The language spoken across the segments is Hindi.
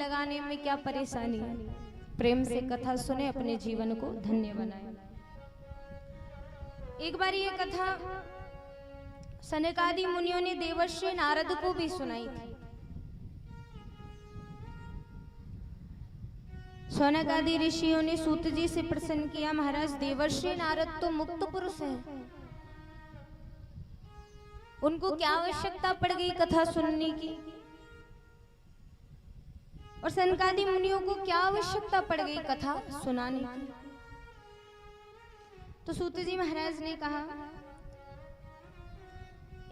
लगाने में क्या परेशानी है। प्रेम से कथा सुने, अपने जीवन को धन्य बनाए। एक बार ये कथा सनकादि मुनियों ने देवर्षि नारद को भी सुनाई थी। सनकादि ऋषियों ने सूत जी से प्रश्न किया, महाराज देवर्षि नारद तो मुक्त पुरुष हैं, उनको क्या आवश्यकता पड़ गई कथा सुनने की, और सनकादि मुनियों को क्या आवश्यकता पड़ गई कथा सुनाने की। तो सूत जी महाराज ने कहा,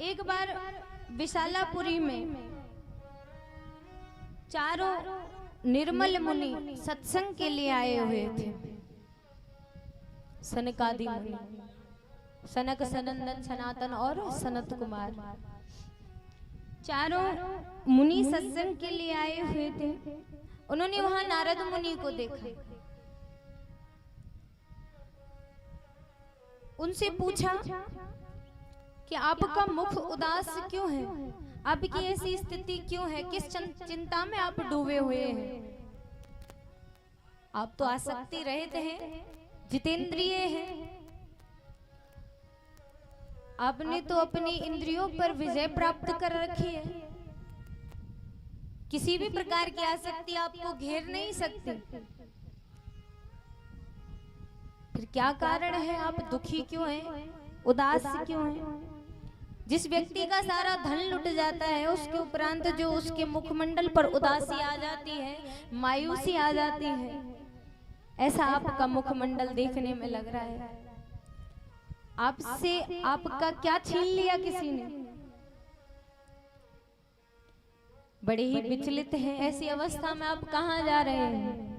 एक बार विशालापुरी में चारों निर्मल मुनि सत्संग के लिए आए हुए थे। सनकादि मुनि, सनक, सनंदन, सनातन और सनत कुमार, चारों मुनि सत्संग के लिए आए हुए थे। उन्होंने वहां नारद मुनि को देखा, उनसे पूछा कि आपका मुख उदास क्यों है, आपकी ऐसी स्थिति क्यों है, किस चिंता में आप डूबे हुए हैं। आप तो आसक्ति रहित हैं, जितेंद्रिय हैं, आपने तो अपनी इंद्रियों पर विजय प्राप्त कर रखी है, किसी भी प्रकार की आसक्ति आपको घेर नहीं सकती। फिर क्या कारण है, आप दुखी क्यों हैं, उदास क्यों हैं। जिस व्यक्ति का सारा धन लुट जाता है, उसके उपरांत जो उसके मुखमंडल पर उदासी आ जाती है, मायूसी आ जाती है, ऐसा आपका मुखमंडल देखने में लग रहा है। आपसे आपका क्या छीन लिया किसी ने, बड़े ही विचलित हैं। ऐसी अवस्था में आप कहां जा रहे हैं।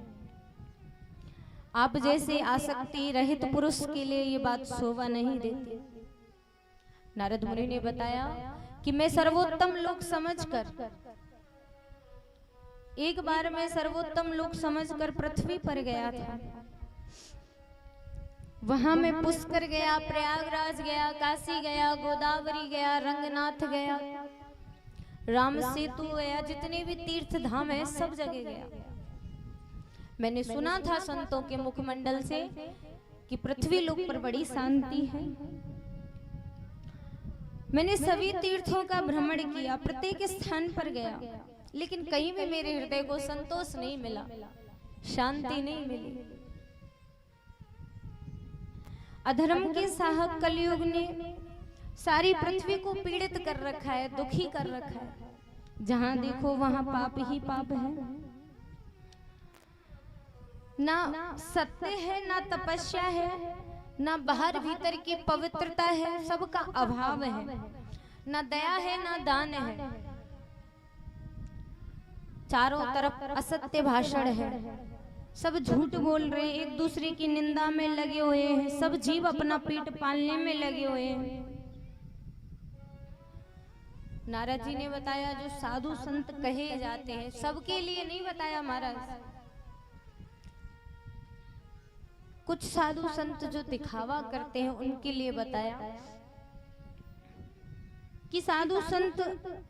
आप जैसे आसक्ति रहित पुरुष के लिए ये बात शोभा नहीं देती। नारद मुनि ने बताया कि मैं सर्वोत्तम लोक समझकर, एक बार मैं सर्वोत्तम लोक समझकर पृथ्वी पर गया था। वहां मैं पुष्कर गया, प्रयागराज गया, काशी गया, गोदावरी गया, रंगनाथ गया, राम सेतु गया, जितने भी तीर्थ धाम है सब जगह गया। मैंने सुना था संतों के मुखमंडल से कि पृथ्वी लोक पर बड़ी शांति है। मैंने सभी तीर्थों का भ्रमण किया, प्रत्येक स्थान पर गया, लेकिन कहीं भी मेरे हृदय को संतोष नहीं मिला, शांति नहीं मिली। अधर्म के साहब कलयुग ने सारी पृथ्वी को पीड़ित कर रखा है, दुखी कर रखा है। जहां देखो वहां पाप ही पाप है, ना सत्य है, ना तपस्या है, ना बाहर भीतर की पवित्रता है, सबका अभाव है, ना दया है, ना दान है। चारों तरफ असत्य भाषण है, सब झूठ बोल रहे हैं, एक दूसरे की निंदा में लगे हुए हैं, सब जीव अपना पेट पालने में लगे हुए हैं। नारद जी ने बताया जो साधु संत कहे जाते हैं, सबके लिए नहीं बताया महाराज। कुछ साधु संत जो दिखावा करते हैं उनके लिए बताया कि साधु संत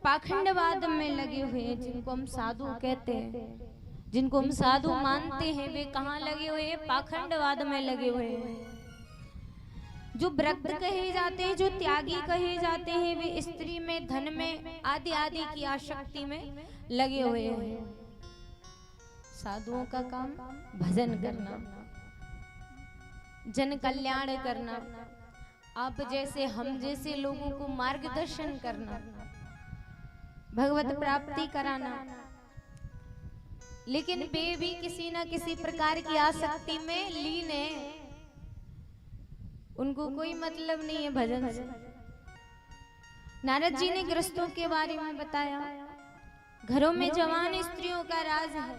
पाखंडवाद में लगे हुए हैं। जिनको हम साधु कहते हैं, जिनको हम साधु मानते हैं, वे कहाँ लगे हुए हैं, पाखंडवाद में लगे हुए हैं। जो व्रत कहे जाते हैं, जो त्यागी कहे जाते हैं, वे स्त्री में, धन में, आदि आदि की आसक्ति में लगे हुए हैं। साधुओं का काम भजन करना, जन कल्याण करना, आप जैसे हम जैसे लोगों को मार्गदर्शन करना, भगवत प्राप्ति कराना। लेकिन वे भी किसी न किसी प्रकार की आसक्ति में लीन है, उनको कोई मतलब नहीं है भजन से। नारद जी ने गृहस्थों के बारे में बताया, घरों में जवान स्त्रियों का राज है,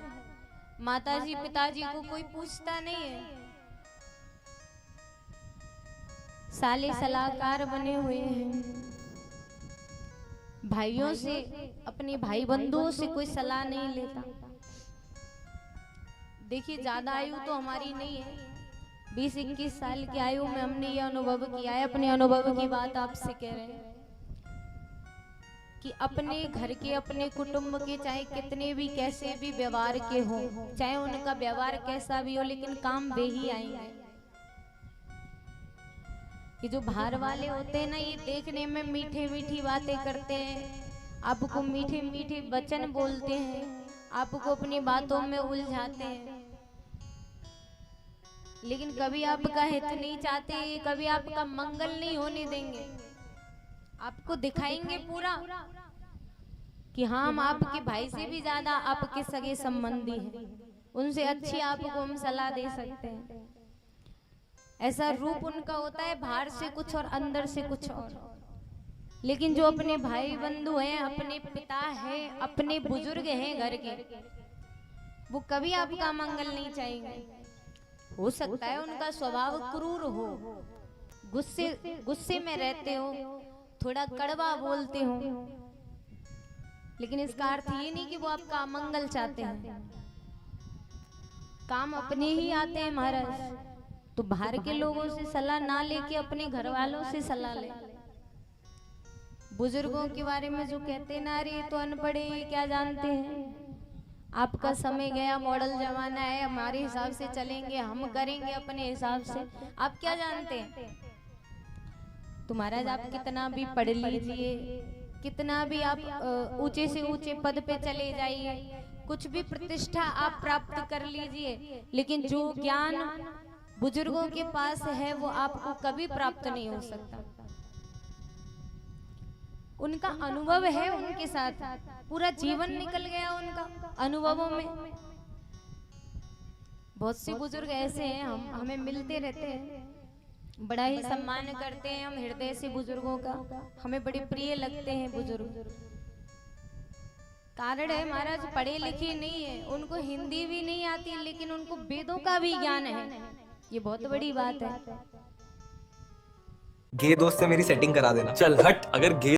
माताजी पिताजी को कोई पूछता नहीं है, साले सलाहकार बने हुए हैं, भाइयों से, अपने भाई बंधुओं से कोई सलाह नहीं लेता। देखिए ज्यादा आयु तो हमारी नहीं है, 20-21 साल की आयु में हमने ये अनुभव किया है, अपने अनुभव की बात आपसे कह रहे हैं कि अपने घर के, अपने कुटुंब के, चाहे कितने भी कैसे भी व्यवहार के हो, चाहे उनका व्यवहार कैसा भी हो, लेकिन काम वे ही आएंगे। ये जो बाहर वाले होते हैं ना, ये देखने में मीठे मीठी बातें करते हैं, आपको मीठे मीठे वचन बोलते हैं, आपको अपनी बातों में उलझाते हैं, लेकिन कभी आपका हित नहीं चाहते, कभी आपका मंगल नहीं होने देंगे। आपको दिखाएंगे पूरा कि हम आपके भाई से भी ज्यादा आपके सगे संबंधी हैं, उनसे अच्छी आपको हम सलाह दे सकते हैं। ऐसा रूप उनका होता है, बाहर से कुछ और अंदर से कुछ और। लेकिन जो अपने भाई बंधु हैं, अपने पिता हैं, अपने बुजुर्ग हैं घर के, वो कभी आपका मंगल नहीं चाहेंगे। हो सकता है उनका स्वभाव क्रूर हो, गुस्से में रहते हो, थोड़ा कड़वा बोलते हो, लेकिन इसका अर्थ ये नहीं कि वो आपका अमंगल चाहते हैं। काम अपने ही आते हैं महाराज, तो बाहर के लोगों से सलाह ना लेके अपने घर वालों से सलाह ले। बुजुर्गों के बारे में जो कहते हैं ना, अरे तो अनपढ़े क्या जानते हैं, आपका समय गया, मॉडल जमाना है, हमारे हिसाब से चलेंगे, हम करेंगे अपने हिसाब से, आप क्या जानते हैं। तो महाराज आप कितना भी पढ़ लीजिए, कितना भी आप ऊंचे से ऊंचे पद पे चले जाइए, कुछ भी प्रतिष्ठा आप प्राप्त कर लीजिए, लेकिन जो ज्ञान बुजुर्गों के पास है वो आपको कभी प्राप्त नहीं हो सकता। उनका अनुभव है, उनके साथ पूरा जीवन निकल गया उनका अनुभवों में। बहुत से बुजुर्ग ऐसे हैं, हमें मिलते रहते हैं, बड़ा ही सम्मान करते हैं हम हृदय से बुजुर्गों का, हमें बड़े प्रिय लगते हैं बुजुर्ग। कारण है महाराज पढ़े लिखे नहीं है, उनको हिंदी भी नहीं आती, लेकिन उनको वेदों का भी ज्ञान है, ये बहुत बड़ी बात है। गे दोस्त से मेरी सेटिंग करा देना। चल हट, अगर गे